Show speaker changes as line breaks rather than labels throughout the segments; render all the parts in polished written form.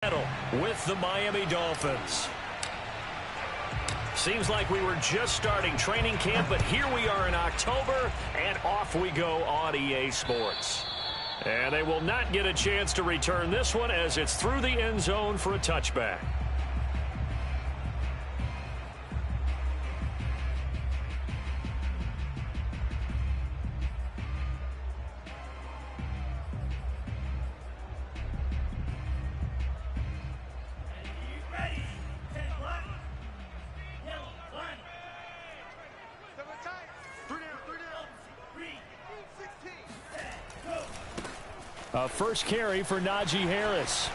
With the Miami Dolphins. Seems like we were just starting training camp, but here we are in October, and off we go on EA Sports. And they will not get a chance to return this one as it's through the end zone for a touchback. A first carry for Najee Harris.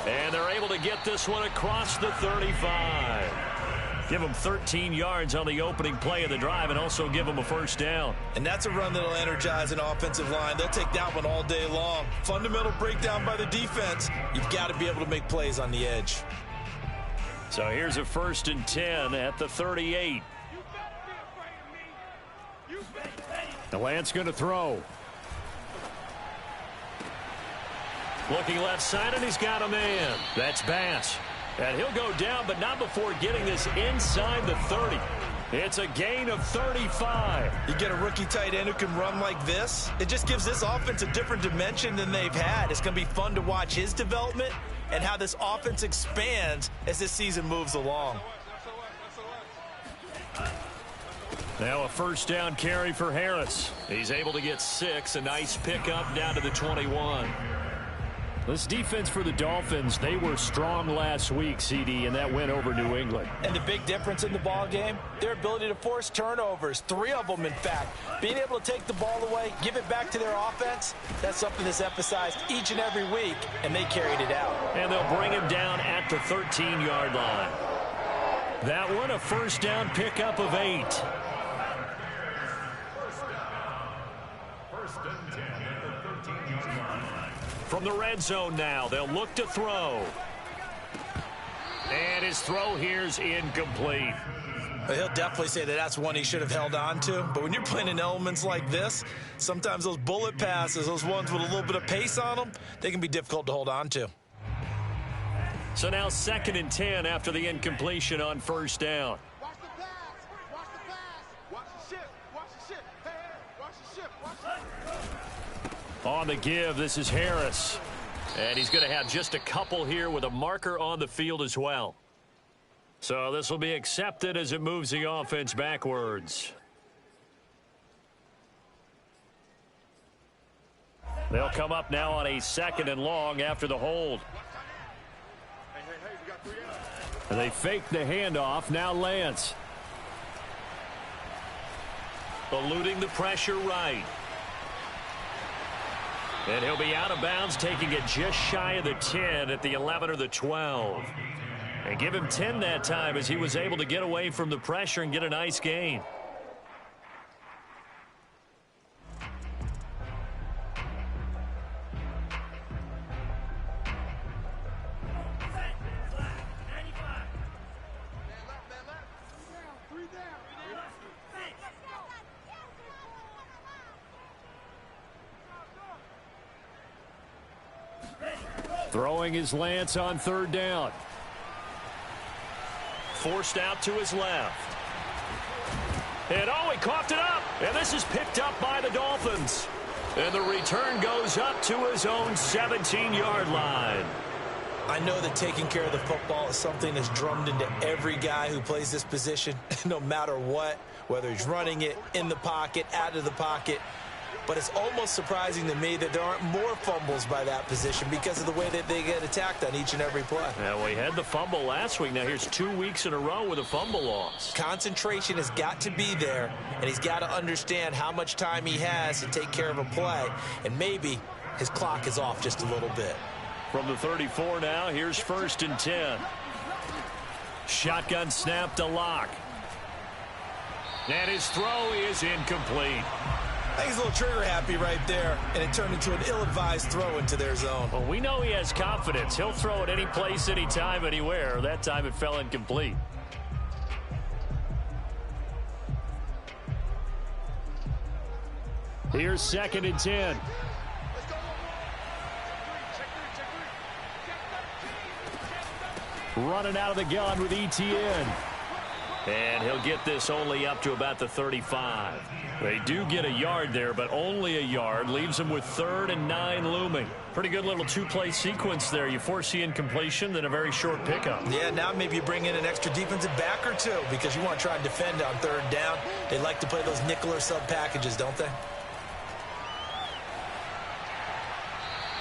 And they're able to get this one across the 35. Give them 13 yards on the opening play of the drive and also give them a first down.
And that's a run that will energize an offensive line. They'll take that one all day long. Fundamental breakdown by the defense. You've got to be able to make plays on the edge.
So here's a 1st and 10 at the 38. The Lance going to throw. Looking left side, and he's got a man. That's Bass. And he'll go down, but not before getting this inside the 30. It's a gain of 35.
You get a rookie tight end who can run like this, it just gives this offense a different dimension than they've had. It's going to be fun to watch his development and how this offense expands as this season moves along.
Now a first down carry for Harris. He's able to get 6. A nice pickup down to the 21. This defense for the Dolphins, they were strong last week, CD, in that win over New England.
And the big difference in the ball game, their ability to force turnovers, 3 of them, in fact. Being able to take the ball away, give it back to their offense, that's something that's emphasized each and every week, and they carried it out.
And they'll bring him down at the 13-yard line. That one, a first down pickup of 8. From the red zone now, they'll look to throw. And his throw here's incomplete.
He'll definitely say that that's one he should have held on to. But when you're playing in elements like this, sometimes those bullet passes, those ones with a little bit of pace on them, they can be difficult to hold on to.
So now 2nd and 10 after the incompletion on first down.
Watch the pass. Watch the pass. Watch the ship. Watch the ship. Hey, watch the ship. Watch the ship.
On the give, this is Harris. And he's going to have just a couple here with a marker on the field as well. So this will be accepted as it moves the offense backwards. They'll come up now on a 2nd and long after the hold. And they fake the handoff. Now Lance. Eluding the pressure right. And he'll be out of bounds, taking it just shy of the 10 at the 11 or the 12. And give him 10 that time as he was able to get away from the pressure and get a nice gain. Throwing his Lance on 3rd down. Forced out to his left. And oh, he coughed it up. And this is picked up by the Dolphins. And the return goes up to his own 17-yard line.
I know that taking care of the football is something that's drummed into every guy who plays this position, no matter what, whether he's running it, in the pocket, out of the pocket. But it's almost surprising to me that there aren't more fumbles by that position because of the way that they get attacked on each and every play.
Yeah, we had the fumble last week. Now here's 2 weeks in a row with a fumble loss.
Concentration has got to be there, and he's got to understand how much time he has to take care of a play. And maybe his clock is off just a little bit.
From the 34 now, here's 1st and 10. Shotgun snap to Locke. And his throw is incomplete.
I think he's a little trigger happy right there, and it turned into an ill-advised throw into their zone.
Well, we know he has confidence. He'll throw it any place, anytime, anywhere. That time it fell incomplete. Here's 2nd and 10. running out of the gun with ETN. And he'll get this only up to about the 35. They do get a yard there, but only a yard. Leaves them with 3rd and 9 looming. Pretty good little two-play sequence there. You force the incompletion, then a very short pickup.
Yeah, now maybe you bring in an extra defensive back or two because you want to try and defend on 3rd down. They like to play those nickel or sub packages, don't they?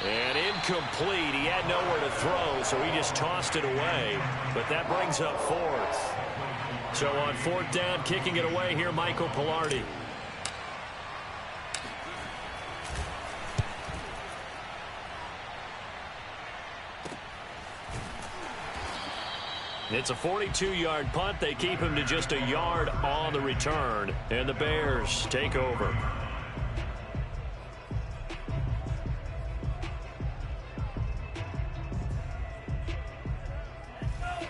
And incomplete. He had nowhere to throw, so he just tossed it away. But that brings up 4th. So on 4th down, kicking it away here, Michael Palardy. It's a 42-yard punt. They keep him to just a yard on the return. And the Bears take over.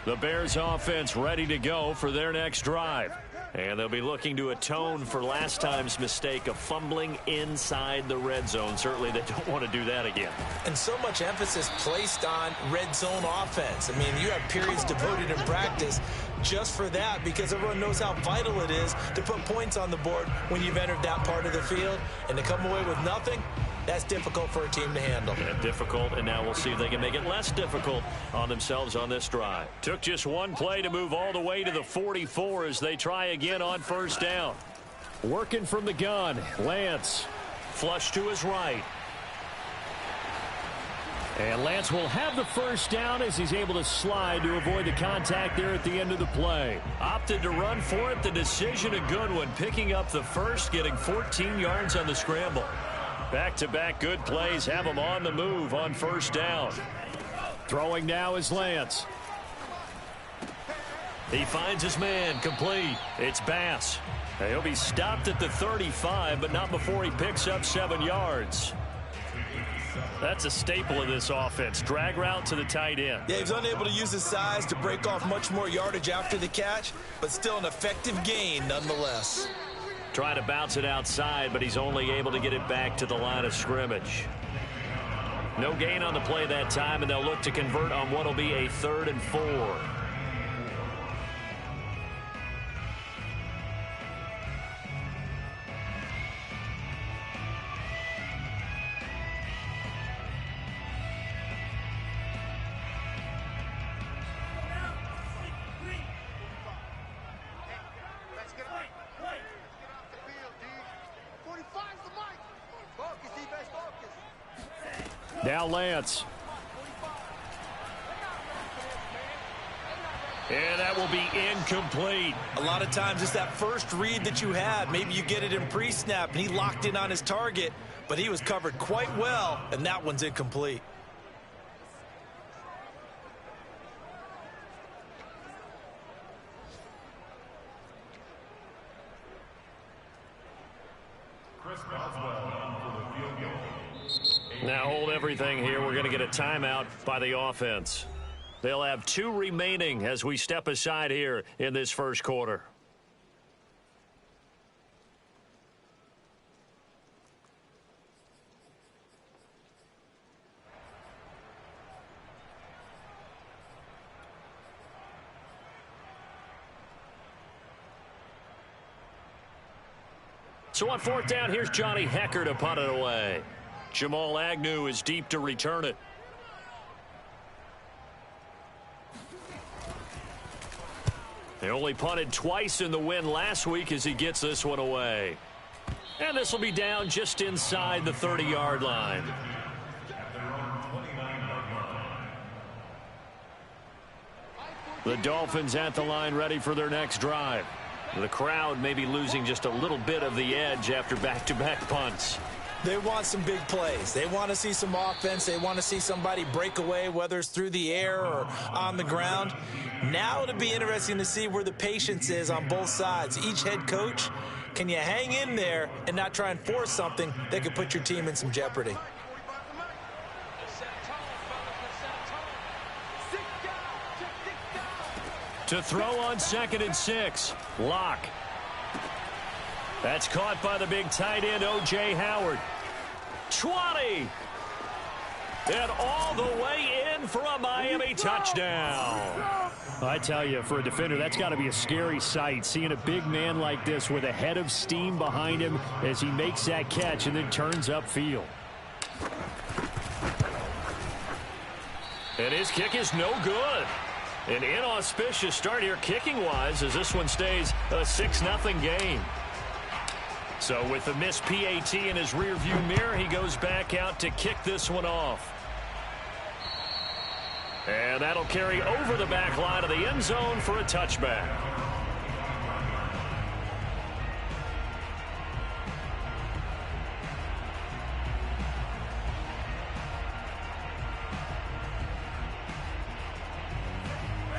The Bears offense ready to go for their next drive. And they'll be looking to atone for last time's mistake of fumbling inside the red zone. Certainly they don't want to do that again.
And so much emphasis placed on red zone offense. I mean, you have periods devoted in practice just for that because everyone knows how vital it is to put points on the board when you've entered that part of the field. And to come away with nothing, that's difficult for a team to handle.
Yeah, difficult, and now we'll see if they can make it less difficult on themselves on this drive. Took just one play to move all the way to the 44 as they try again on 1st down. Working from the gun, Lance. Flush to his right. And Lance will have the 1st down as he's able to slide to avoid the contact there at the end of the play. Opted to run for it. The decision a good one. Picking up the 1st, getting 14 yards on the scramble. Back-to-back good plays have him on the move on 1st down. Throwing now is Lance. He finds his man, complete. It's Bass. He'll be stopped at the 35, but not before he picks up 7 yards. That's a staple of this offense. Drag route to the tight end.
Yeah, he's unable to use his size to break off much more yardage after the catch, but still an effective gain nonetheless.
Trying to bounce it outside, but he's only able to get it back to the line of scrimmage. No gain on the play that time, and they'll look to convert on what will be a 3rd and 4. Now Lance. And that will be incomplete.
A lot of times it's that first read that you had. Maybe you get it in pre-snap, and he locked in on his target, but he was covered quite well, and that one's incomplete.
Now hold everything here. We're going to get a timeout by the offense. They'll have 2 remaining as we step aside here in this first quarter. So on 4th down, here's Johnny Hekker to punt it away. Jamal Agnew is deep to return it. They only punted twice in the win last week as he gets this one away. And this will be down just inside the 30-yard line. The Dolphins at the line ready for their next drive. The crowd may be losing just a little bit of the edge after back-to-back punts.
They want some big plays. They want to see some offense. They want to see somebody break away, whether it's through the air or on the ground. Now it'll be interesting to see where the patience is on both sides. Each head coach, can you hang in there and not try and force something that could put your team in some jeopardy?
To throw on 2nd and 6. Locke. That's caught by the big tight end, O.J. Howard. 20. And all the way in for a Miami touchdown. I tell you, for a defender, that's got to be a scary sight, seeing a big man like this with a head of steam behind him as he makes that catch and then turns upfield. And his kick is no good. An inauspicious start here kicking-wise as this one stays a 6-0 game. So with the missed PAT in his rearview mirror, he goes back out to kick this one off. And that'll carry over the back line of the end zone for a touchback.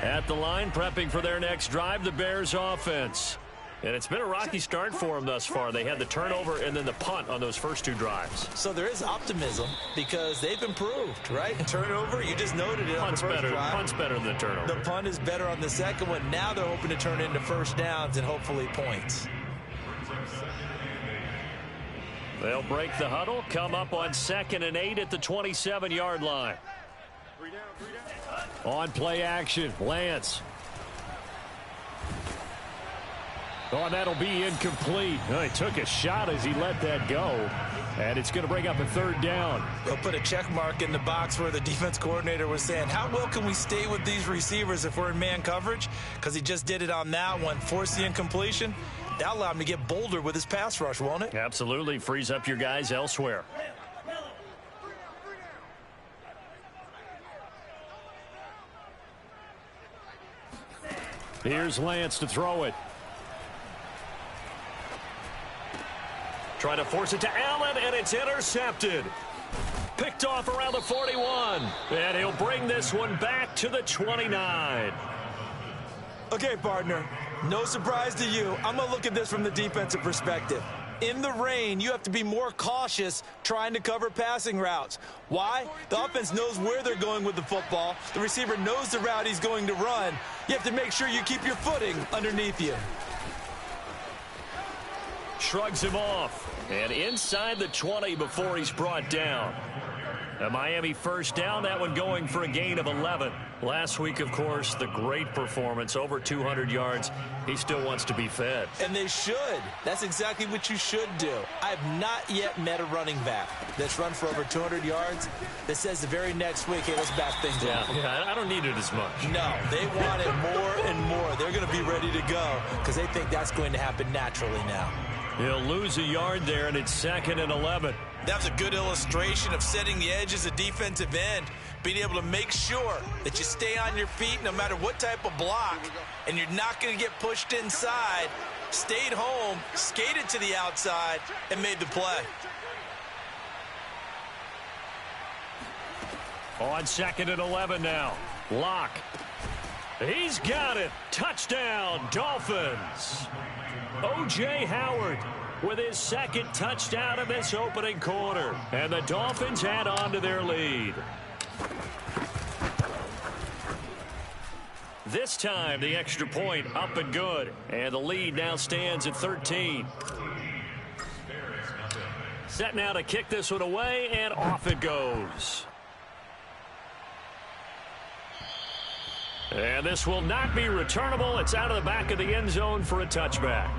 At the line, prepping for their next drive, the Bears offense. And it's been a rocky start for them thus far. They had the turnover and then the punt on those first two drives.
So there is optimism because they've improved, right? Turnover, you just noted it on the first drive.
Punt's better than the turnover.
The punt is better on the second one. Now they're hoping to turn into first downs and hopefully points.
They'll break the huddle, come up on 2nd and 8 at the 27-yard line. On play action, Lance. Oh, and that'll be incomplete. Oh, he took a shot as he let that go. And it's going to bring up a 3rd down.
They'll put a check mark in the box where the defense coordinator was saying, how well can we stay with these receivers if we're in man coverage? Because he just did it on that one, forced the incompletion. That'll allow him to get bolder with his pass rush, won't it?
Absolutely. Frees up your guys elsewhere. Here's Lance to throw it. Trying to force it to Allen, and it's intercepted. Picked off around the 41. And he'll bring this one back to the 29.
Okay, partner, no surprise to you. I'm going to look at this from the defensive perspective. In the rain, you have to be more cautious trying to cover passing routes. Why? The offense knows where they're going with the football. The receiver knows the route he's going to run. You have to make sure you keep your footing underneath you.
Shrugs him off. And inside the 20 before he's brought down. A Miami first down, that one going for a gain of 11. Last week, of course, the great performance, over 200 yards. He still wants to be fed.
And they should. That's exactly what you should do. I have not yet met a running back that's run for over 200 yards that says the very next week, hey, let's back things up.
Yeah, I don't need it as much.
No, they want it more and more. They're going to be ready to go because they think that's going to happen naturally now.
He'll lose a yard there, and it's 2nd and 11.
That was a good illustration of setting the edge as a defensive end, being able to make sure that you stay on your feet no matter what type of block, and you're not going to get pushed inside. Stayed home, skated to the outside, and made the play.
On 2nd and 11 now. Locke. He's got it. Touchdown, Dolphins. O.J. Howard with his 2nd touchdown of this opening quarter. And the Dolphins add on to their lead. This time, the extra point up and good. And the lead now stands at 13. Set now to kick this one away, and off it goes. And this will not be returnable. It's out of the back of the end zone for a touchback.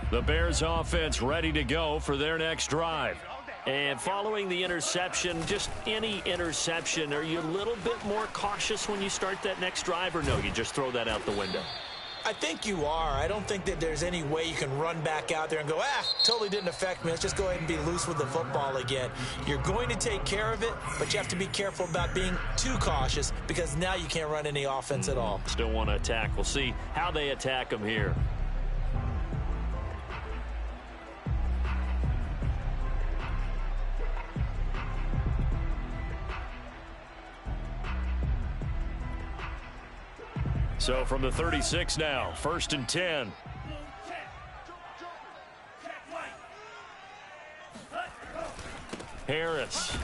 The Bears offense ready to go for their next drive. And following the interception, just any interception, are you a little bit more cautious when you start that next drive, or no, you just throw that out the window?
I think you are. I don't think that there's any way you can run back out there and go, totally didn't affect me. Let's just go ahead and be loose with the football again. You're going to take care of it, but you have to be careful about being too cautious because now you can't run any offense at all.
Still want to attack. We'll see how they attack them here. So from the 36 now, 1st and 10. Harris.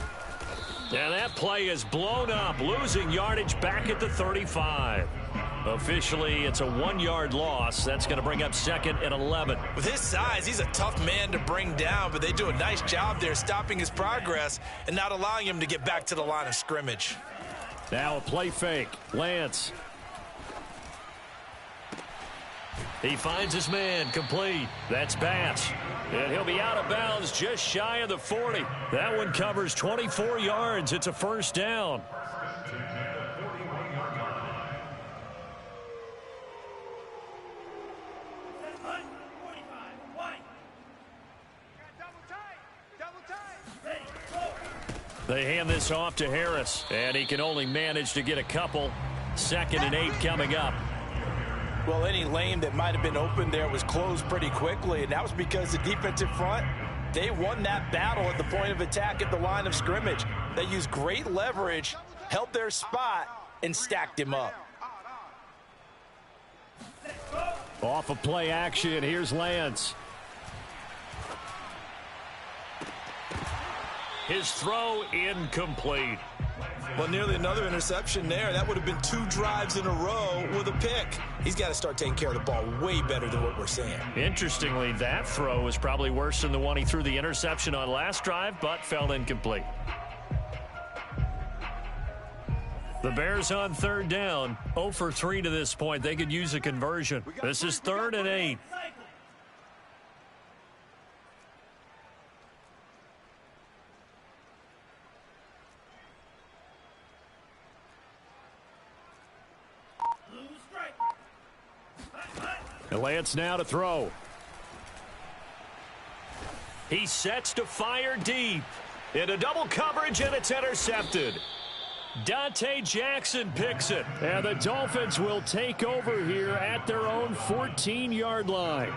And that play is blown up, losing yardage back at the 35. Officially, it's a 1-yard loss. That's going to bring up 2nd and 11.
With his size, he's a tough man to bring down, but they do a nice job there stopping his progress and not allowing him to get back to the line of scrimmage.
Now a play fake. Lance. He finds his man, complete. That's Bass. And he'll be out of bounds just shy of the 40. That one covers 24 yards. It's a first down. They hand this off to Harris, and he can only manage to get a couple. 2nd and 8 coming up.
Well, any lane that might have been open there was closed pretty quickly, and that was because the defensive front, they won that battle at the point of attack at the line of scrimmage. They used great leverage, held their spot, and stacked him up.
Off of play action, here's Lance. His throw incomplete.
Well, nearly another interception there. That would have been 2 drives in a row with a pick. He's got to start taking care of the ball way better than what we're seeing.
Interestingly, that throw was probably worse than the one he threw the interception on last drive, but fell incomplete. The Bears on 3rd down. 0 for 3 to this point. They could use a conversion. This is 3rd and 8. Lance now to throw. He sets to fire deep. Into double coverage, and it's intercepted. Dante Jackson picks it. And the Dolphins will take over here at their own 14-yard line.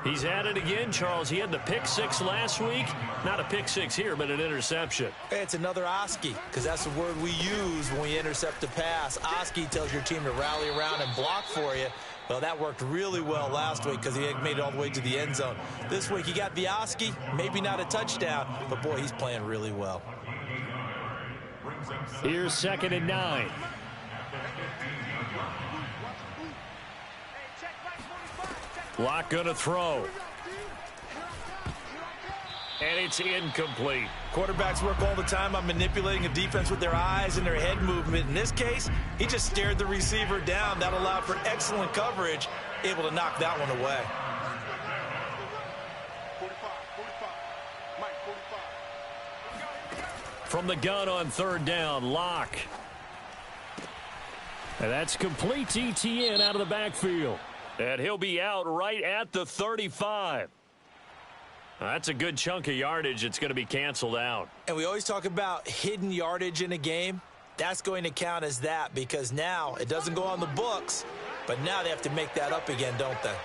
He's at it again, Charles. He had the pick 6 last week. Not a pick 6 here, but an interception.
It's another Oski, because that's the word we use when we intercept a pass. Oski tells your team to rally around and block for you. Well, that worked really well last week because he made it all the way to the end zone. This week he got the Oski, maybe not a touchdown, but boy, he's playing really well.
Here's 2nd and 9. Locke gonna throw. And it's incomplete.
Quarterbacks work all the time on manipulating a defense with their eyes and their head movement. In this case, he just stared the receiver down. That allowed for excellent coverage, able to knock that one away.
45. Mike, 45.
From the gun on 3rd down, Locke. And that's complete to Etienne out of the backfield. And he'll be out right at the 35. That's a good chunk of yardage. It's going to be canceled out.
And we always talk about hidden yardage in a game. That's going to count as that because now it doesn't go on the books, but now they have to make that up again, don't they?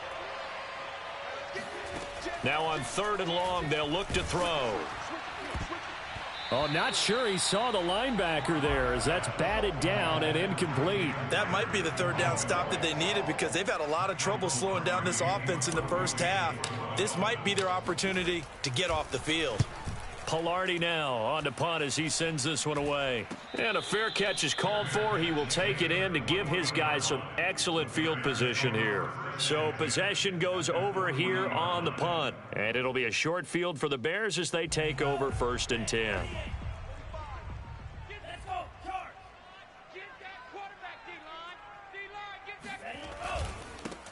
Now on 3rd and long, they'll look to throw. Oh, not sure he saw the linebacker there as that's batted down and incomplete.
That might be the 3rd down stop that they needed because they've had a lot of trouble slowing down this offense in the first half. This might be their opportunity to get off the field.
Palardy now on to punt as he sends this one away. And a fair catch is called for. He will take it in to give his guys some excellent field position here. So possession goes over here on the punt. And it'll be a short field for the Bears as they take over 1st and 10.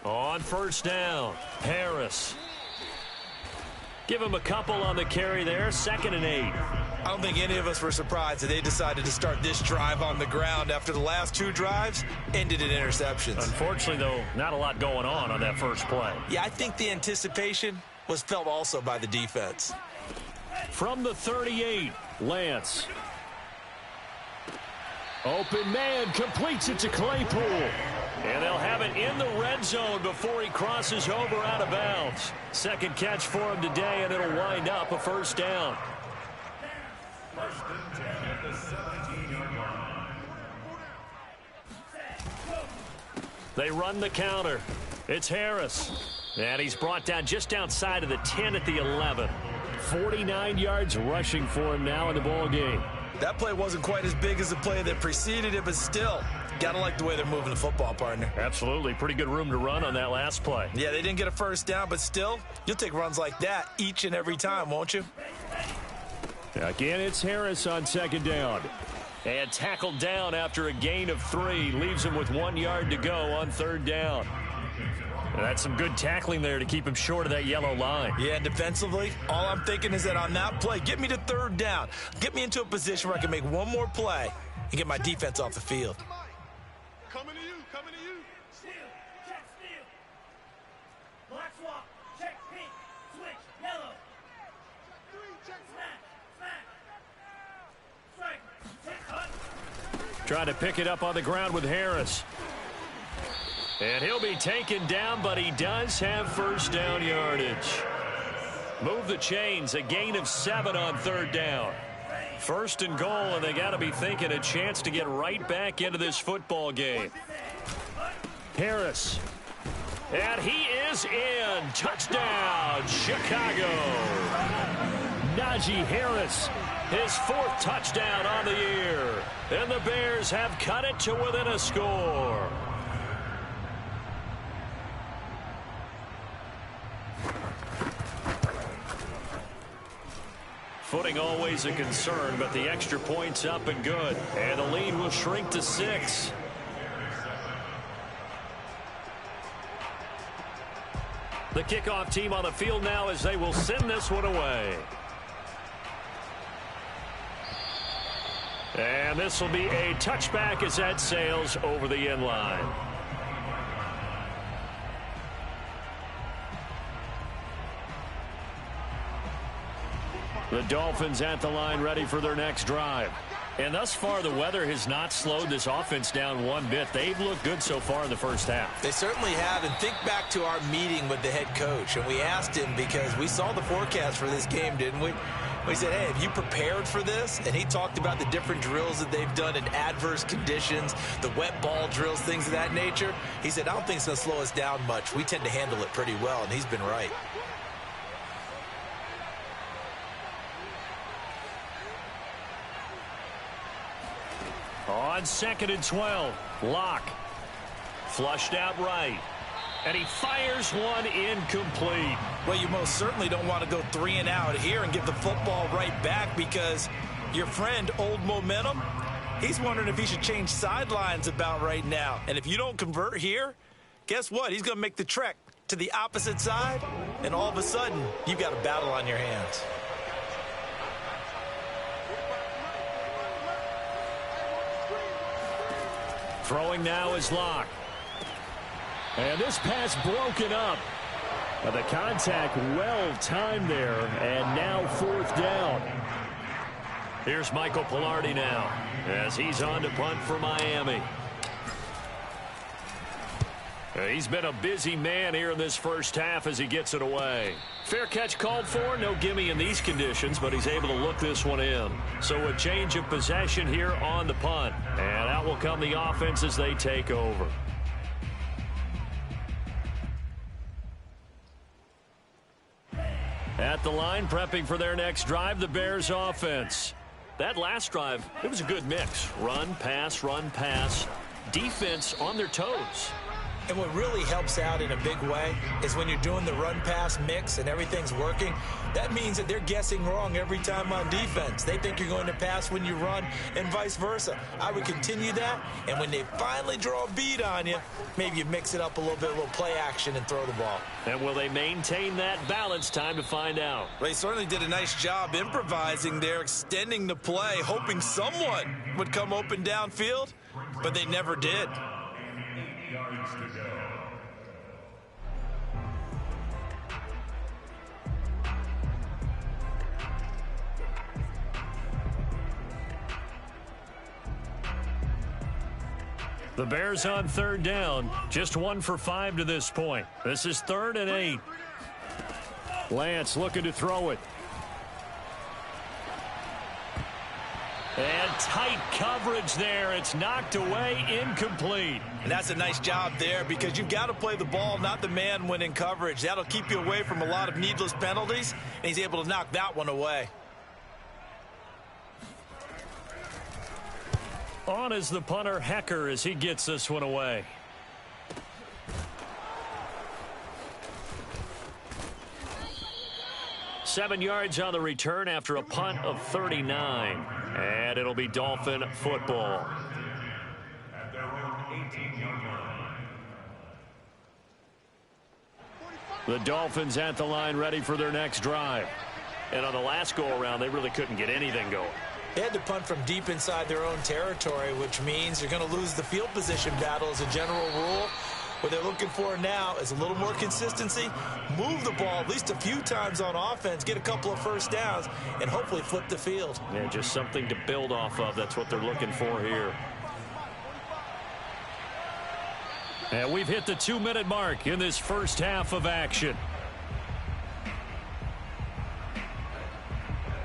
On 1st down, Harris. Give him a couple on the carry there. 2nd and 8.
I don't think any of us were surprised that they decided to start this drive on the ground after the last 2 drives ended in interceptions.
Unfortunately, though, not a lot going on that first play.
Yeah, I think the anticipation was felt also by the defense.
From the 38, Lance. Open man, completes it to Claypool. And they'll have it in the red zone before he crosses over out of bounds. 2nd catch for him today, and it'll wind up a 1st down. They run the counter. It's Harris. And he's brought down just outside of the 10 at the 11. 49 yards rushing for him now in the ball game.
That play wasn't quite as big as the play that preceded it, but still, got to like the way they're moving the football, partner.
Absolutely. Pretty good room to run on that last play.
Yeah, they didn't get a first down, but still, you'll take runs like that each and every time, won't you?
Again, it's Harris on second down. And tackled down after a gain of 3. Leaves him with 1 yard to go on third down. And that's some good tackling there to keep him short of that yellow line.
Yeah, and defensively, all I'm thinking is that on that play, get me to third down. Get me into a position where I can make one more play and get my defense off the field.
Coming to you, coming to you.
Steal, check steal. Black swap, check pink, switch, yellow.
Check 3, check
Smack, smack. Strike, check cut.
Trying to pick it up on the ground with Harris. And he'll be taken down, but he does have first down yardage. Move the chains, a gain of 7 on third down. First and goal, and they got to be thinking a chance to get right back into this football game. Harris. And he is in. Touchdown, Chicago. Najee Harris, his 4th touchdown on the year. And the Bears have cut it to within a score. Footing always a concern, but the extra point's up and good. And the lead will shrink to 6. The kickoff team on the field now as they will send this one away. And this will be a touchback as that sails over the end line. The Dolphins at the line ready for their next drive. And thus far, the weather has not slowed this offense down one bit. They've looked good so far in the first half.
They certainly have. And think back to our meeting with the head coach. And we asked him because we saw the forecast for this game, didn't we? We said, hey, have you prepared for this? And he talked about the different drills that they've done in adverse conditions, the wet ball drills, things of that nature. He said, I don't think it's going to slow us down much. We tend to handle it pretty well, and he's been right.
On 2nd and 12, Locke flushed out right. And he fires one incomplete.
Well, you most certainly don't want to go 3 and out here and give the football right back because your friend, Old Momentum, he's wondering if he should change sidelines about right now. And if you don't convert here, guess what? He's going to make the trek to the opposite side, and all of a sudden, you've got a battle on your hands.
Throwing now is Locke. And this pass broken up. But the contact well timed there. And now 4th down. Here's Michael Palardy now as he's on to punt for Miami. He's been a busy man here in this first half as he gets it away. Fair catch called for. No gimme in these conditions, but he's able to look this one in. So a change of possession here on the punt. And out will come the offense as they take over. At the line, prepping for their next drive, the Bears offense. That last drive, it was a good mix. Run, pass, defense on their toes.
And what really helps out in a big way is when you're doing the run-pass mix and everything's working, that means that they're guessing wrong every time on defense. They think you're going to pass when you run and vice versa. I would continue that, and when they finally draw a beat on you, maybe you mix it up a little play action and throw the ball.
And will they maintain that balance? Time to find out.
They certainly did a nice job improvising there, extending the play, hoping someone would come open downfield, but they never did.
The Bears on 3rd down, just 1 for 5 to this point. This is 3rd and 8. Lance looking to throw it. And tight coverage there. It's knocked away, incomplete.
And that's a nice job there because you've got to play the ball, not the man when in coverage. That'll keep you away from a lot of needless penalties, and he's able to knock that one away.
On is the punter, Hecker, as he gets this one away. Seven yards on the return after a punt of 39. And it'll be Dolphin football. The Dolphins at the line ready for their next drive. And on the last go-around, they really couldn't get anything going.
They had to punt from deep inside their own territory, which means you're going to lose the field position battle as a general rule. What they're looking for now is a little more consistency, move the ball at least a few times on offense, get a couple of first downs, and hopefully flip the field.
Yeah, just something to build off of. That's what they're looking for here. And we've hit the 2-minute mark in this first half of action.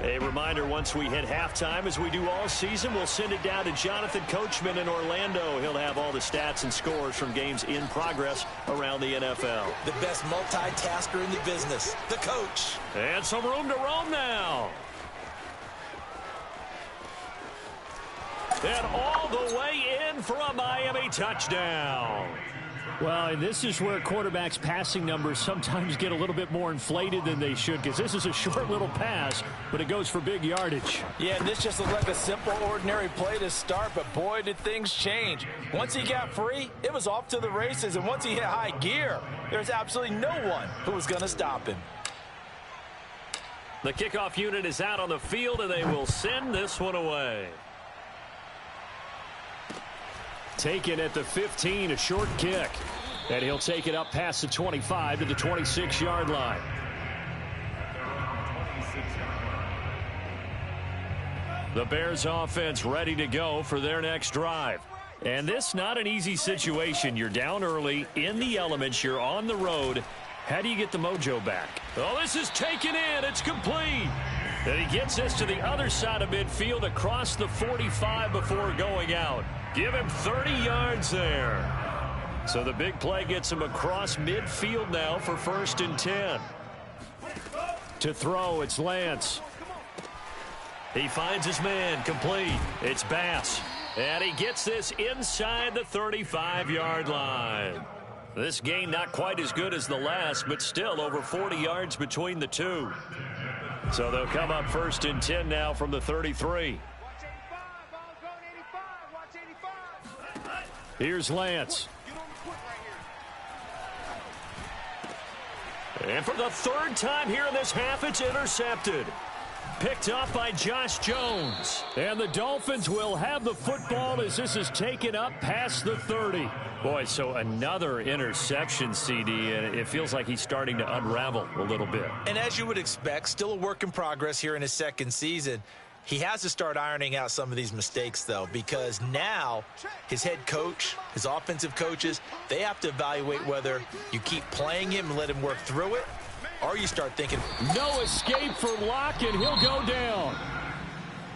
A reminder, once we hit halftime, as we do all season, we'll send it down to Jonathan Coachman in Orlando. He'll have all the stats and scores from games in progress around the NFL.
The best multitasker in the business, the coach.
And some room to roam now. And all the way in for a Miami touchdown. Well, and this is where quarterbacks' passing numbers sometimes get a little bit more inflated than they should, because this is a short little pass, but it goes for big yardage.
Yeah, and this just looked like a simple, ordinary play to start, but boy, did things change. Once he got free, it was off to the races, and once he hit high gear, there's absolutely no one who was going to stop him.
The kickoff unit is out on the field, and they will send this one away. Taken at the 15, a short kick. And he'll take it up past the 25 to the 26-yard line. The Bears offense ready to go for their next drive. And this not an easy situation. You're down early, in the elements, you're on the road. How do you get the mojo back? Oh, this is taken in. It's complete. And he gets this to the other side of midfield across the 45 before going out. Give him 30 yards there. So the big play gets him across midfield now for 1st and 10. To throw, it's Lance. He finds his man, complete. It's Bass. And he gets this inside the 35-yard line. This gain not quite as good as the last, but still over 40 yards between the two. So they'll come up 1st and 10 now from the 33. Here's Lance. And for the third time here in this half, it's intercepted. Picked up by Josh Jones. And the Dolphins will have the football as this is taken up past the 30. Boy, so another interception, CD, and it feels like he's starting to unravel a little bit.
And as you would expect, still a work in progress here in his second season. He has to start ironing out some of these mistakes, though, because now his head coach, his offensive coaches, they have to evaluate whether you keep playing him and let him work through it, or you start thinking,
no escape for Locke, and he'll go down.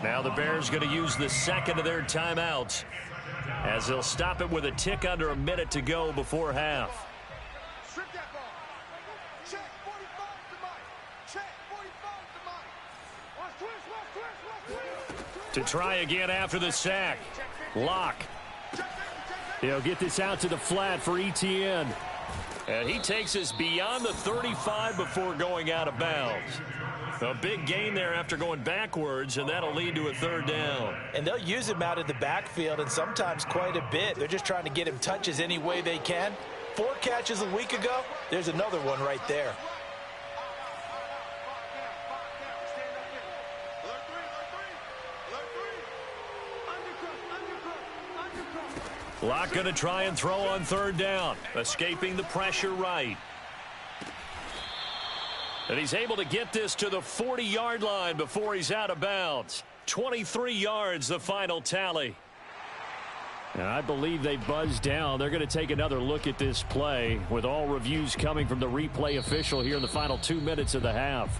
Now the Bears going to use the second of their timeouts as they'll stop it with a tick under a minute to go before half.
Strip that ball. Check 45 to Mike. Check 45 to Mike. Watch twist.
To try again after the sack. Locke. He'll get this out to the flat for Etienne. And he takes us beyond the 35 before going out of bounds. A big gain there after going backwards, and that'll lead to a 3rd down.
And they'll use him out in the backfield, and sometimes quite a bit. They're just trying to get him touches any way they can. 4 catches a week ago, there's another one right there.
Locke going to try and throw on 3rd down, escaping the pressure right. And he's able to get this to the 40-yard line before he's out of bounds. 23 yards, the final tally. And I believe they buzzed down. They're going to take another look at this play with all reviews coming from the replay official here in the final 2 minutes of the half.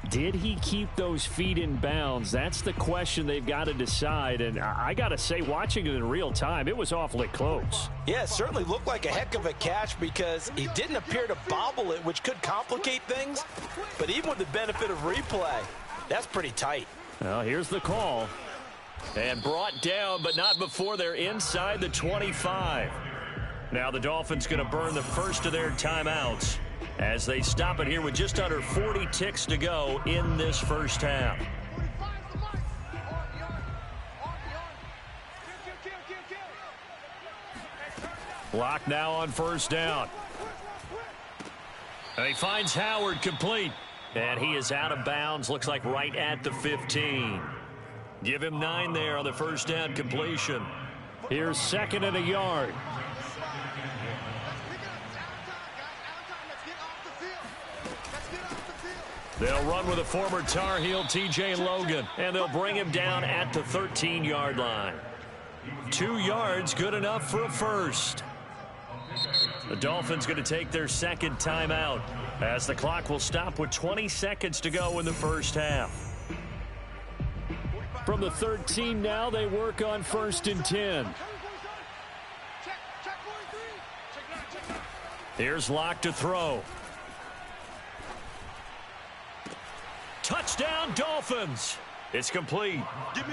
Did he keep those feet in bounds? That's the question they've got to decide. And I got to say, watching it in real time, it was awfully close.
Yeah, it certainly looked like a heck of a catch because he didn't appear to bobble it, which could complicate things. But even with the benefit of replay, that's pretty tight.
Well, here's the call. And brought down, but not before they're inside the 25. Now the Dolphins going to burn the first of their timeouts as they stop it here with just under 40 ticks to go in this first half. Lock now on first down. And he finds Howard complete. And he is out of bounds, looks like right at the 15. Give him 9 there on the first down completion. Here's second and a yard. They'll run with a former Tar Heel, T.J. Logan, and they'll bring him down at the 13-yard line. 2 yards, good enough for a first. The Dolphins going to take their second timeout as the clock will stop with 20 seconds to go in the first half. From the 13 now, they work on first and 10. Here's Locke to throw. Touchdown, Dolphins. It's complete.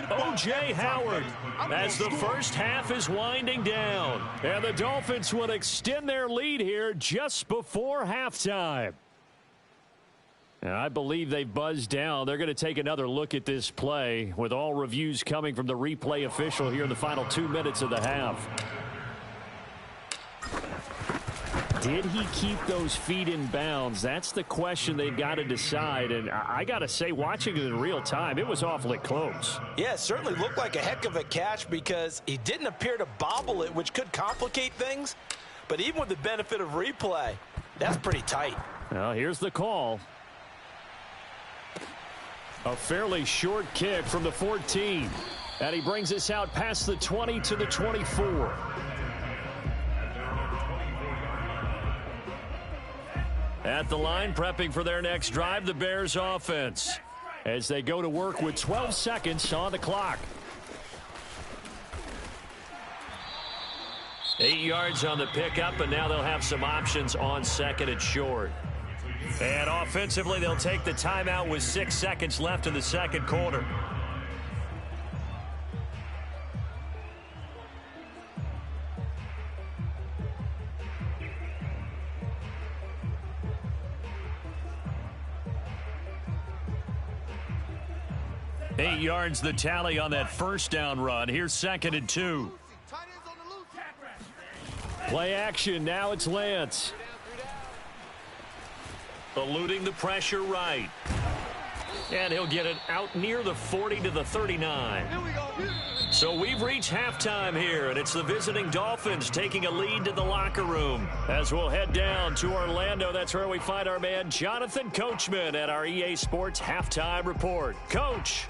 O.J. Howard as the first half is winding down. And the Dolphins will extend their lead here just before halftime. And I believe they've buzzed down. They're going to take another look at this play with all reviews coming from the replay official here in the final 2 minutes of the half. Did he keep those feet in bounds? That's the question they've got to decide. And I got to say, watching it in real time, it was awfully close.
Yeah, it certainly looked like a heck of a catch because he didn't appear to bobble it, which could complicate things. But even with the benefit of replay, that's pretty tight.
Well, here's the call. A fairly short kick from the 14. And he brings us out past the 20 to the 24. At the line, prepping for their next drive, the Bears offense, as they go to work with 12 seconds on the clock. 8 yards on the pickup, and now they'll have some options on second and short. And offensively, they'll take the timeout with 6 seconds left in the second quarter. Eight yards the tally on that first down run. Here's second and 2. Play action. Now it's Lance. Eluding the pressure right. And he'll get it out near the 40 to the 39. So we've reached halftime here, and it's the visiting Dolphins taking a lead to the locker room. As we'll head down to Orlando, that's where we find our man Jonathan Coachman at our EA Sports Halftime Report. Coach.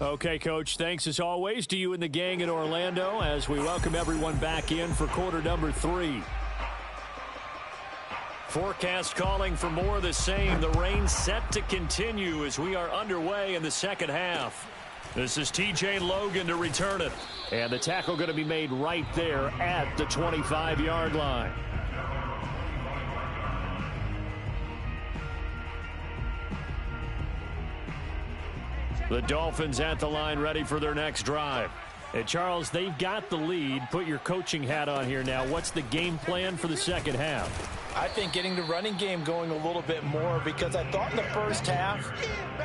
Okay, Coach, thanks as always to you and the gang in Orlando as we welcome everyone back in for quarter number 3. Forecast calling for more of the same. The rain set to continue as we are underway in the second half. This is T.J. Logan to return it. And the tackle going to be made right there at the 25-yard line. The Dolphins at the line ready for their next drive. And Charles, they've got the lead. Put your coaching hat on here now. What's the game plan for the second half?
I think getting the running game going a little bit more because I thought in the first half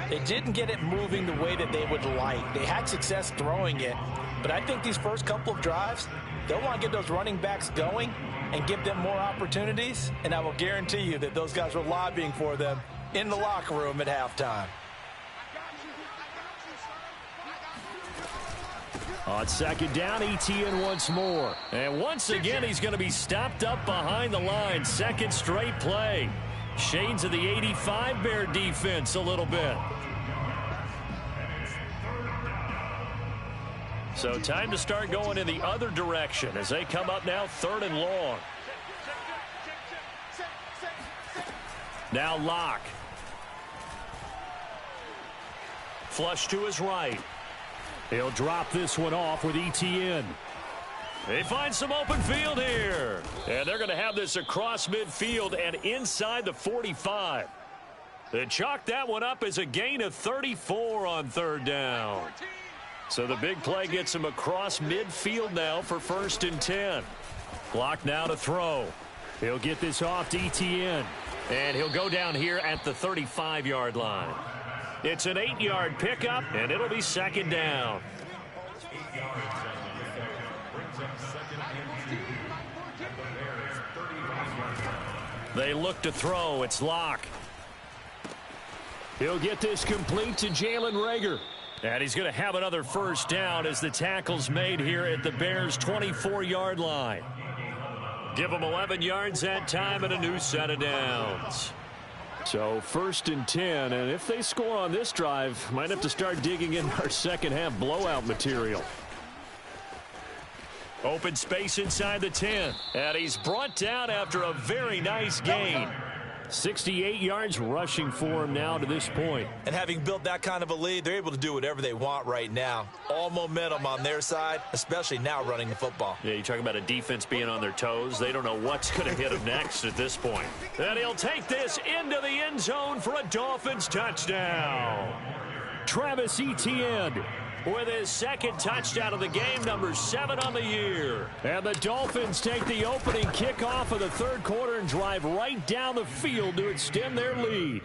they didn't get it moving the way that they would like. They had success throwing it, but I think these first couple of drives, they'll want to get those running backs going and give them more opportunities, and I will guarantee you that those guys were lobbying for them in the locker room at halftime.
On second down, Etienne once more. And once again, he's going to be stopped up behind the line. Second straight play. Shades of the 85 Bear defense a little bit. So time to start going in the other direction as they come up now third and long. Now Locke. Flush to his right. He'll drop this one off with Etienne. They find some open field here. And they're going to have this across midfield and inside the 45. They chalked that one up as a gain of 34 on third down. So the big play gets him across midfield now for 1st and 10. Clock now to throw. He'll get this off to Etienne. And he'll go down here at the 35-yard line. It's an 8-yard pickup, and it'll be 2nd down. They look to throw. It's Locke. He'll get this complete to Jalen Reagor. And he's going to have another 1st down as the tackle's made here at the Bears' 24-yard line. Give them 11 yards that time and a new set of downs. So 1st and 10, and if they score on this drive, might have to start digging in our second-half blowout material. Open space inside the 10, and he's brought down after a very nice gain. 68 yards rushing for him now to this point.
And having built that kind of a lead, they're able to do whatever they want right now. All momentum on their side, especially now running the football.
Yeah, you talk about a defense being on their toes. They don't know what's going to hit them next at this point. And he'll take this into the end zone for a Dolphins touchdown. Travis Etienne with his 2nd touchdown of the game, number 7 on the year. And the Dolphins take the opening kickoff of the 3rd quarter and drive right down the field to extend their lead.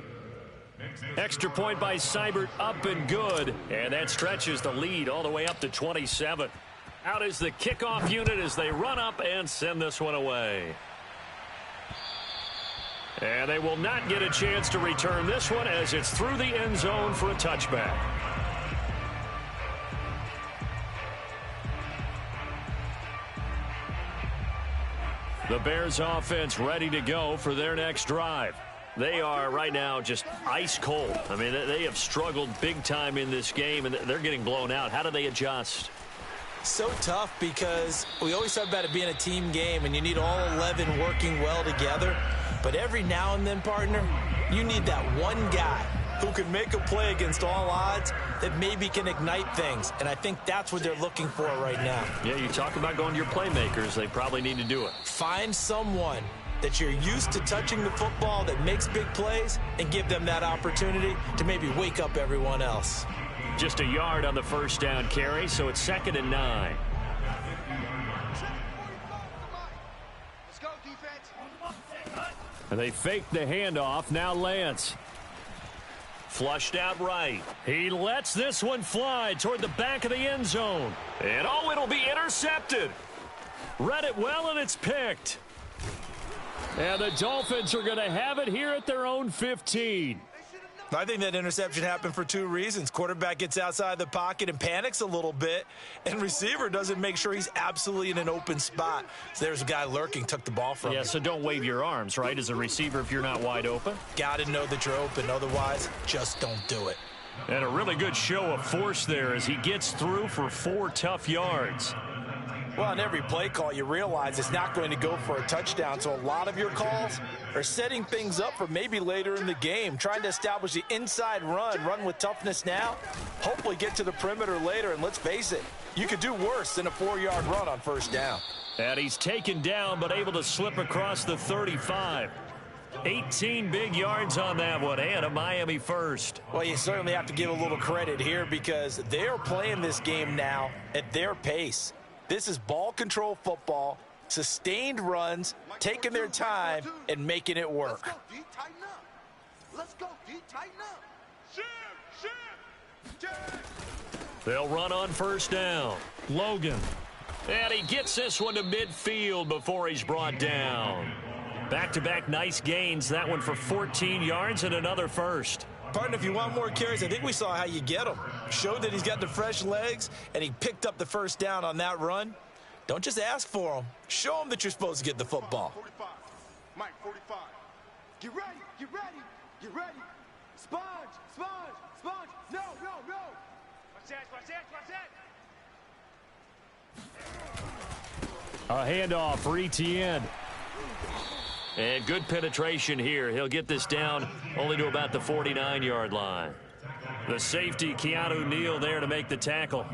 Extra point by Seibert, up and good. And that stretches the lead all the way up to 27. Out is the kickoff unit as they run up and send this one away. And they will not get a chance to return this one as it's through the end zone for a touchback. The Bears offense ready to go for their next drive. They are right now just ice cold. I mean, they have struggled big time in this game, and they're getting blown out. How do they adjust?
So tough because we always talk about it being a team game, and you need all 11 working well together. But every now and then, partner, you need that one guy who can make a play against all odds that maybe can ignite things. And I think that's what they're looking for right now.
Yeah, you talk about going to your playmakers. They probably need to do it.
Find someone that you're used to touching the football that makes big plays and give them that opportunity to maybe wake up everyone else.
Just a yard on the 1st down carry, so it's 2nd and 9.
Let's go, defense.
And they fake the handoff. Now Lance. Flushed out right. He lets this one fly toward the back of the end zone. And oh, it'll be intercepted. Read it well, and it's picked. And the Dolphins are going to have it here at their own 15.
I think that interception happened for 2 reasons. Quarterback gets outside the pocket and panics a little bit, and receiver doesn't make sure he's absolutely in an open spot. So there's a guy lurking, took the ball from him.
Yeah, so don't wave your arms, right, as a receiver if you're not wide open.
Got to know that you're open. Otherwise, just don't do it.
And a really good show of force there as he gets through for 4 tough yards.
Well, on every play call, you realize it's not going to go for a touchdown, so a lot of your calls are setting things up for maybe later in the game, trying to establish the inside run with toughness now, hopefully get to the perimeter later, and let's face it, you could do worse than a 4-yard run on 1st down.
And he's taken down but able to slip across the 35. 18 big yards on that one, and a Miami first.
Well, you certainly have to give a little credit here because they're playing this game now at their pace. This is ball control football, sustained runs, taking their time, and making it work.
Let's go, D. Tighten up. Let's go, D. Tighten up. Shift.
They'll run on 1st down. Logan. And he gets this one to midfield before he's brought down. Back-to-back nice gains. That one for 14 yards and another first.
Partner, if you want more carries, I think we saw how you get them. Showed that he's got the fresh legs, and he picked up the 1st down on that run. Don't just ask for them. Show them that you're supposed to get the football.
45. Mike, 45. Get ready. Get ready. Get ready. Sponge. Sponge. Sponge. No, no, no. Watch that. Watch that. Watch that.
A handoff for Etienne. And good penetration here. He'll get this down only to about the 49-yard line. The safety, Keanu Neal, there to make the tackle.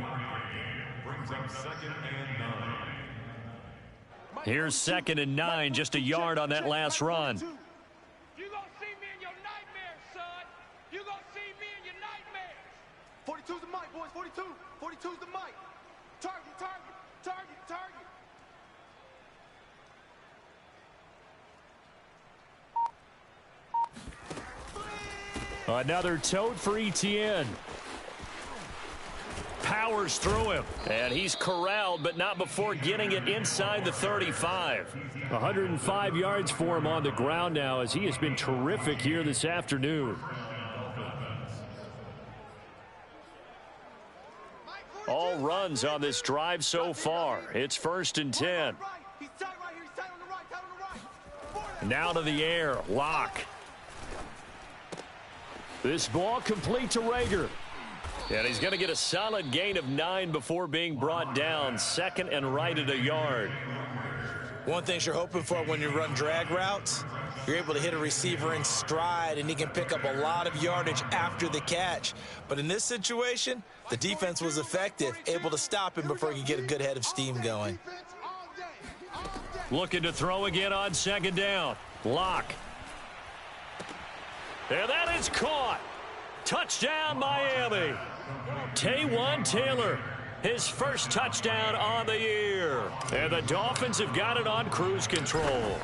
Mike,
Here's 2nd and 9, just a yard on that last run.
You gonna see me in your nightmares, son. You gonna see me in your nightmares. 42's the mic, boys. 42. 42's the mic. Target, target, target, target.
Another tote for Etienne. Powers through him. And he's corralled, but not before getting it inside the 35. 105 yards for him on the ground now, as he has been terrific here this afternoon. All runs on this drive so far. It's 1st and 10. Now to the air. Locke. This ball complete to Reagor. And he's going to get a solid gain of 9 before being brought down. 2nd and right at a yard.
One thing you're hoping for when you run drag routes, you're able to hit a receiver in stride, and he can pick up a lot of yardage after the catch. But in this situation, the defense was effective, able to stop him before he could get a good head of steam going.
Looking to throw again on 2nd down. Locke. And that is caught. Touchdown, Miami. Taywan Taylor, his first touchdown on the year. And the Dolphins have got it on cruise control.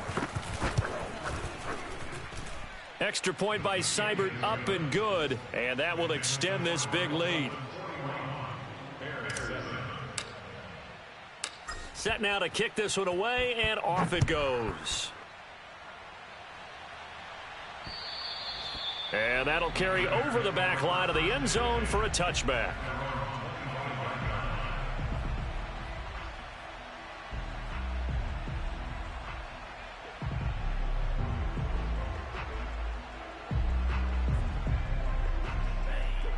Extra point by Seibert, up and good. And that will extend this big lead. Set now to kick this one away, and off it goes. And that'll carry over the back line of the end zone for a touchback.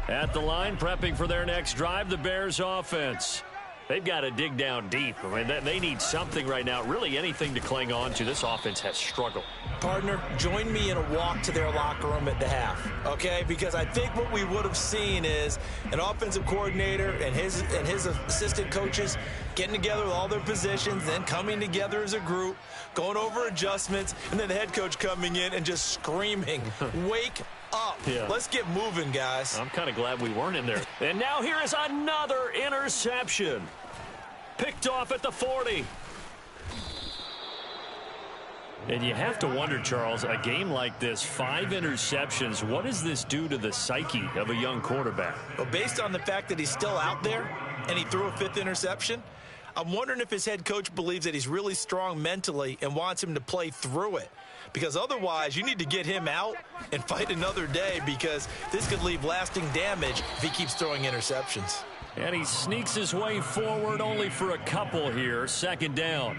At the line, prepping for their next drive, the Bears offense. They've got to dig down deep. I mean, they need something right now, really anything to cling on to. This offense has struggled.
Partner, join me in a walk to their locker room at the half, okay? Because I think what we would have seen is an offensive coordinator and his assistant coaches getting together with all their positions, then coming together as a group, going over adjustments, and then the head coach coming in and just screaming, wake up. Yeah. Let's get moving, guys.
I'm kind of glad we weren't in there. And now here is another interception. Picked off at the 40. And you have to wonder, Charles, a game like this, 5 interceptions, what does this do to the psyche of a young quarterback?
Well, based on the fact that he's still out there and he threw a 5th interception, I'm wondering if his head coach believes that he's really strong mentally and wants him to play through it. Because otherwise, you need to get him out and fight another day, because this could leave lasting damage if he keeps throwing interceptions.
And he sneaks his way forward only for a couple here. 2nd down.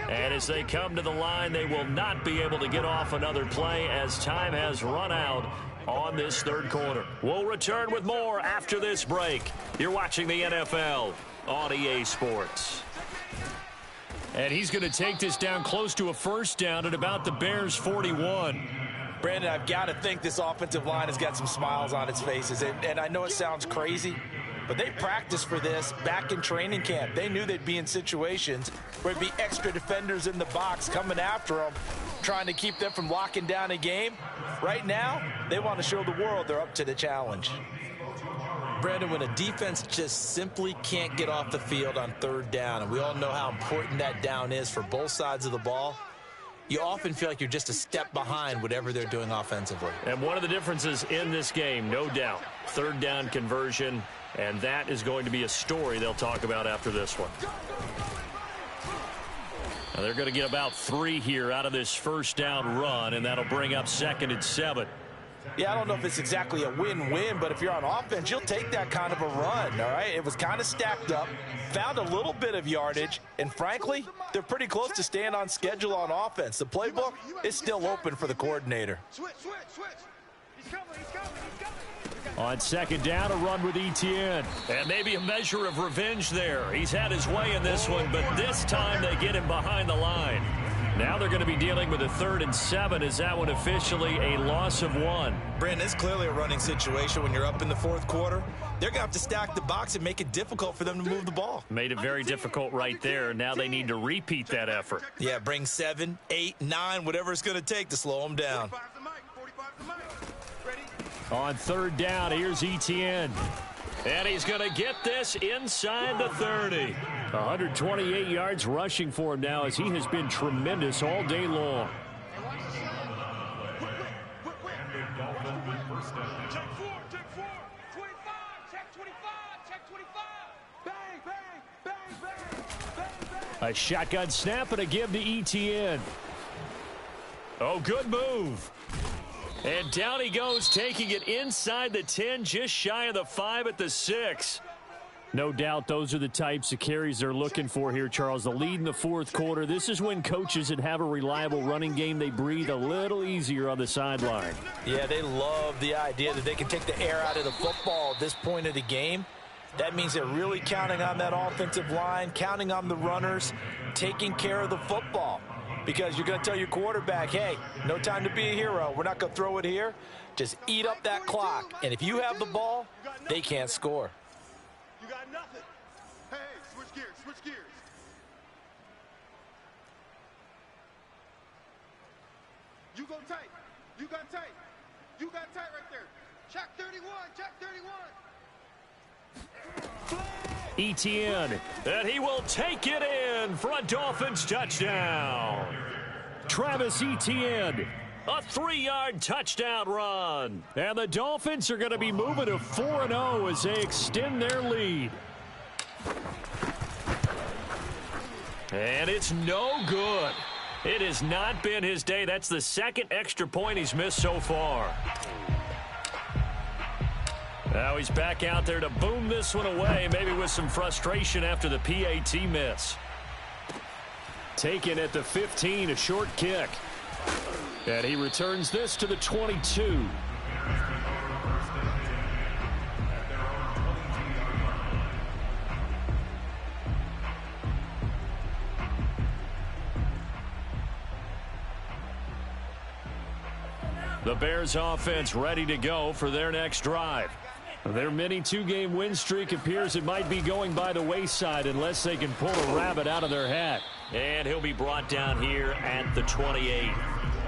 And as they come to the line, they will not be able to get off another play as time has run out on this 3rd quarter. We'll return with more after this break. You're watching the NFL on EA Sports. And he's going to take this down close to a 1st down at about the Bears' 41.
Brandon, I've got to think this offensive line has got some smiles on its faces. And I know it sounds crazy, but they practiced for this back in training camp. They knew they'd be in situations where there'd be extra defenders in the box coming after them, trying to keep them from locking down a game. Right now, they want to show the world they're up to the challenge. Brandon, when a defense just simply can't get off the field on 3rd down, and we all know how important that down is for both sides of the ball, you often feel like you're just a step behind whatever they're doing offensively.
And one of the differences in this game, no doubt, 3rd down conversion, and that is going to be a story they'll talk about after this one. Now they're going to get about 3 here out of this 1st down run, and that'll bring up 2nd and 7.
Yeah, I don't know if it's exactly a win-win, but if you're on offense, you'll take that kind of a run, all right? It was kind of stacked up, found a little bit of yardage, and frankly, they're pretty close to staying on schedule on offense. The playbook is still open for the coordinator.
Switch. He's coming.
On 2nd down, a run with Etienne. And maybe a measure of revenge there. He's had his way in this one, but this time they get him behind the line. Now they're going to be dealing with a 3rd and 7. Is that one officially a loss of 1?
Brandon, it's clearly a running situation when you're up in the 4th quarter. They're going to have to stack the box and make it difficult for them to move the ball.
Made it very difficult right there. Now they need to repeat that effort.
Yeah, bring 7, 8, 9, whatever it's going to take to slow them down.
On 3rd down, here's Etienne. And he's going to get this inside the 30. 128 yards rushing for him now as he has been tremendous all day long.
Check 4, 25, check 25, check 25. Bang, bang, bang, bang, bang, bang.
A shotgun snap and a give to Etienne. Oh, good move. And down he goes, taking it inside the 10, just shy of the 5 at the 6. No doubt those are the types of carries they're looking for here, Charles. The lead in the 4th quarter. This is when coaches that have a reliable running game, they breathe a little easier on the sideline.
Yeah, they love the idea that they can take the air out of the football at this point of the game. That means they're really counting on that offensive line, counting on the runners, taking care of the football. Because you're going to tell your quarterback, hey, no time to be a hero. We're not going to throw it here. Just eat up that clock. And if you have the ball, they can't score.
You got nothing. Hey, switch gears, switch gears. You go tight. You got tight. You got tight right there. Check 31, check 31.
Etienne, and he will take it in for a Dolphins touchdown. Travis Etienne, a 3-yard touchdown run. And the Dolphins are going to be moving to 4-0 as they extend their lead. And it's no good. It has not been his day. That's the 2nd extra point he's missed so far. Now he's back out there to boom this one away, maybe with some frustration after the PAT miss. Taken at the 15, a short kick. And he returns this to the 22. The Bears offense ready to go for their next drive. Their mini 2-game win streak appears it might be going by the wayside unless they can pull a rabbit out of their hat. And he'll be brought down here at the 28.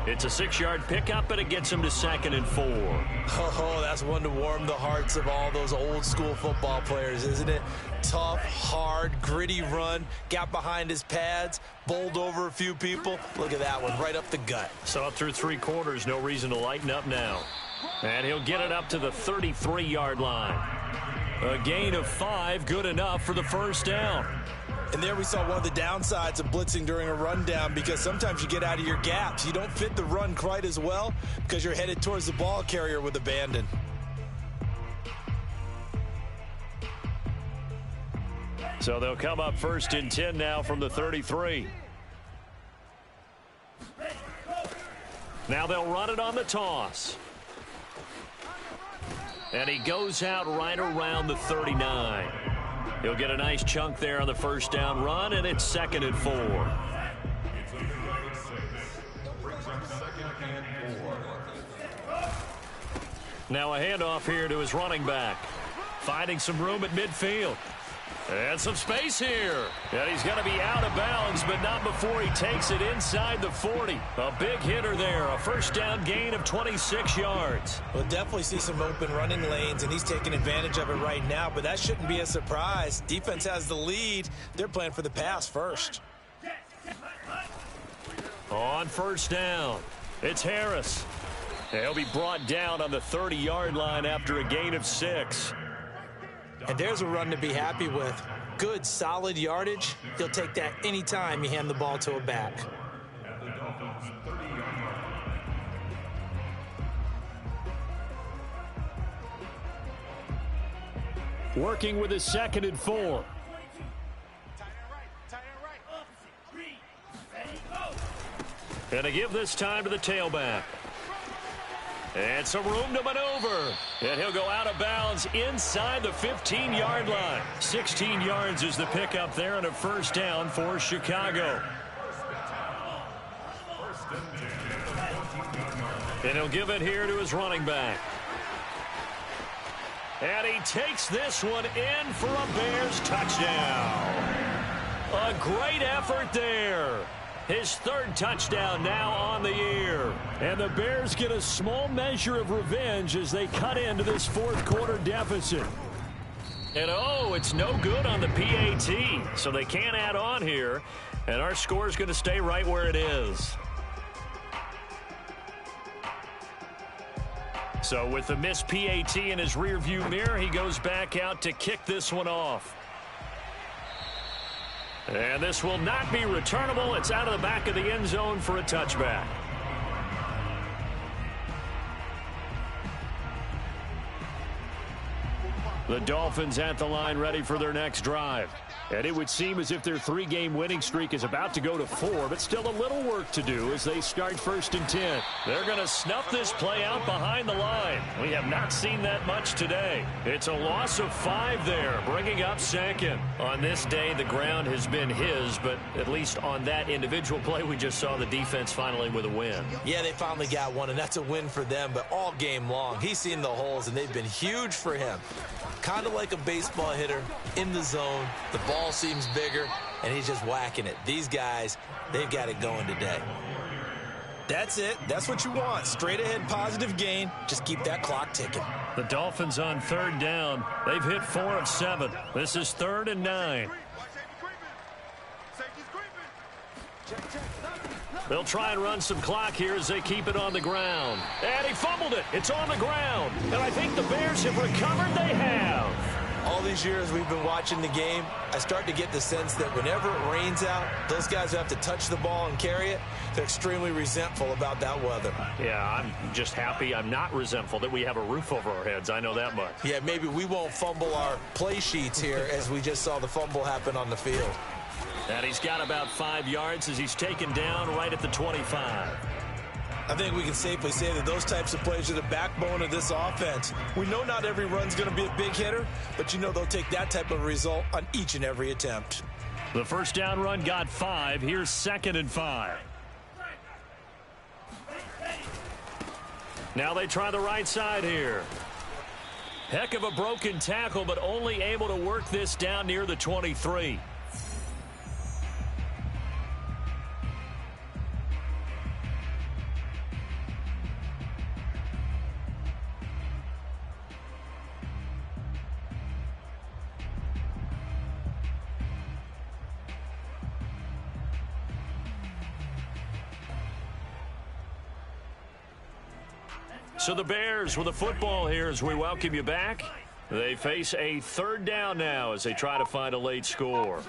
It's a 6-yard pickup, and it gets him to 2nd and 4.
Oh, that's one to warm the hearts of all those old-school football players, isn't it? Tough, hard, gritty run, got behind his pads, bowled over a few people. Look at that one, right up the gut.
So up through 3 quarters, no reason to lighten up now. And he'll get it up to the 33-yard line. A gain of 5, good enough for the 1st down.
And there we saw one of the downsides of blitzing during a rundown, because sometimes you get out of your gaps. You don't fit the run quite as well because you're headed towards the ball carrier with abandon.
So they'll come up 1st and 10 now from the 33. Now they'll run it on the toss. And he goes out right around the 39. He'll get a nice chunk there on the 1st down run, and it's 2nd and 4. Now a handoff here to his running back. Finding some room at midfield. And some space here. And he's going to be out of bounds, but not before he takes it inside the 40. A big hitter there. A 1st down gain of 26 yards.
We'll definitely see some open running lanes, and he's taking advantage of it right now, but that shouldn't be a surprise. Defense has the lead. They're playing for the pass first.
On 1st down, it's Harris. He'll be brought down on the 30-yard line after a gain of 6.
And there's a run to be happy with. Good, solid yardage. He'll take that anytime you hand the ball to a back.
Working with his 2nd and 4. And to give this time to the tailback. And some room to maneuver. And he'll go out of bounds inside the 15-yard line. 16 yards is the pickup there, and a 1st down for Chicago. And he'll give it here to his running back. And he takes this one in for a Bears touchdown. A great effort there. His third touchdown now on the year. And the Bears get a small measure of revenge as they cut into this fourth quarter deficit. And oh, it's no good on the PAT. So they can't add on here. And our score is going to stay right where it is. So with the missed PAT in his rearview mirror, he goes back out to kick this one off. And this will not be returnable. It's out of the back of the end zone for a touchback. The Dolphins at the line ready for their next drive. And it would seem as if their three-game winning streak is about to go to 4, but still a little work to do as they start 1st and 10. They're going to snuff this play out behind the line. We have not seen that much today. It's a loss of 5 there, bringing up 2nd. On this day, the ground has been his, but at least on that individual play, we just saw the defense finally with a win.
Yeah, they finally got one, and that's a win for them, but all game long, he's seen the holes, and they've been huge for him. Kind of like a baseball hitter in the zone. The ball seems bigger, and he's just whacking it. These guys, they've got it going today. That's it. That's what you want. Straight ahead positive gain. Just keep that clock ticking.
The Dolphins on 3rd down. They've hit 4 of 7. This is 3rd and 9. They'll try and run some clock here as they keep it on the ground. And he fumbled it. It's on the ground. And I think the Bears have recovered. They have.
All these years we've been watching the game, I start to get the sense that whenever it rains out, those guys who have to touch the ball and carry it, they're extremely resentful about that weather.
Yeah, I'm just happy I'm not resentful that we have a roof over our heads. I know that much.
Yeah, maybe we won't fumble our play sheets here as we just saw the fumble happen on the field.
And he's got about 5 yards as he's taken down right at the 25.
I think we can safely say that those types of plays are the backbone of this offense. We know not every run's going to be a big hitter, but you know they'll take that type of result on each and every attempt.
The first down run got 5. Here's 2nd and 5. Now they try the right side here. Heck of a broken tackle, but only able to work this down near the 23. So the Bears with a football here as we welcome you back. They face a 3rd down now as they try to find a late score.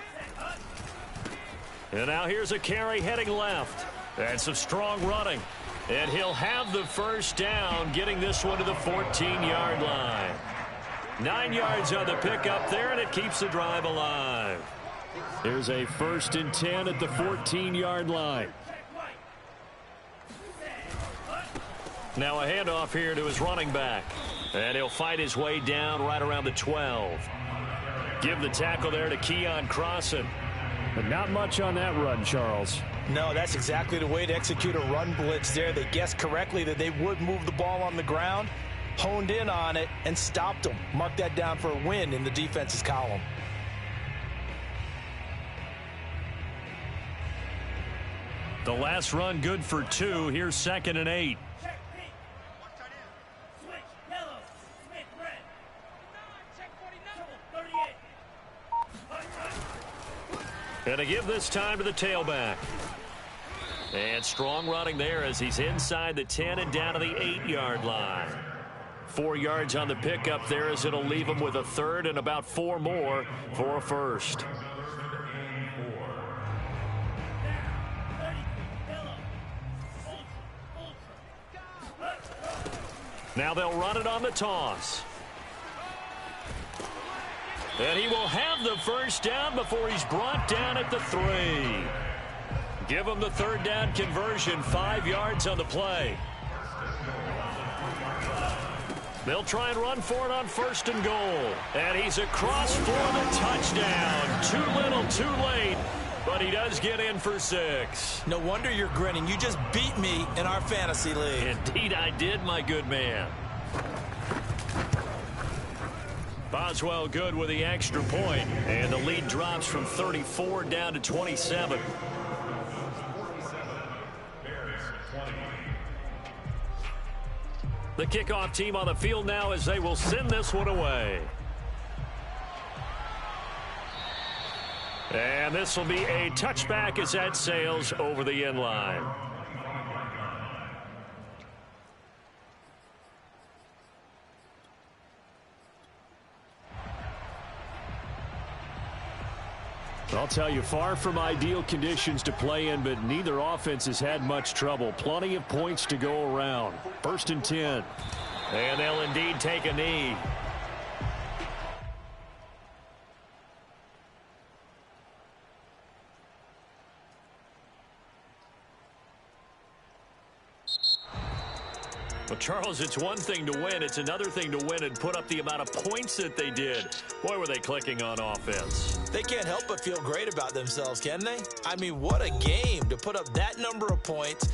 And now here's a carry heading left. And some strong running. And he'll have the first down, getting this one to the 14-yard line. 9 yards on the pickup there, and it keeps the drive alive. Here's a 1st and 10 at the 14-yard line. Now a handoff here to his running back. And he'll fight his way down right around the 12. Give the tackle there to Keon Crossan. But not much on that run, Charles.
No, that's exactly the way to execute a run blitz there. They guessed correctly that they would move the ball on the ground, honed in on it, and stopped them. Mark that down for a win in the defense's column.
The last run good for 2. Here's 2nd and 8. And to give this time to the tailback. And strong running there as he's inside the 10 and down to the 8-yard line. 4 yards on the pickup there as it'll leave him with a 3rd and about 4 more for a first. Now they'll run it on the toss. And he will have the first down before he's brought down at the 3. Give him the 3rd down conversion, 5 yards on the play. They'll try and run for it on 1st and goal. And he's across for the touchdown. Too little, too late. But he does get in for 6.
No wonder you're grinning. You just beat me in our fantasy league.
Indeed I did, my good man. Boswell good with the extra point, and the lead drops from 34 down to 27. The kickoff team on the field now as they will send this one away. And this will be a touchback as that sails over the end line. I'll tell you, far from ideal conditions to play in, but neither offense has had much trouble. Plenty of points to go around. 1st and 10. And they'll indeed take a knee. Well, Charles, it's one thing to win. It's another thing to win and put up the amount of points that they did. Boy, were they clicking on offense.
They can't help but feel great about themselves, can they? I mean, what a game to put up that number of points,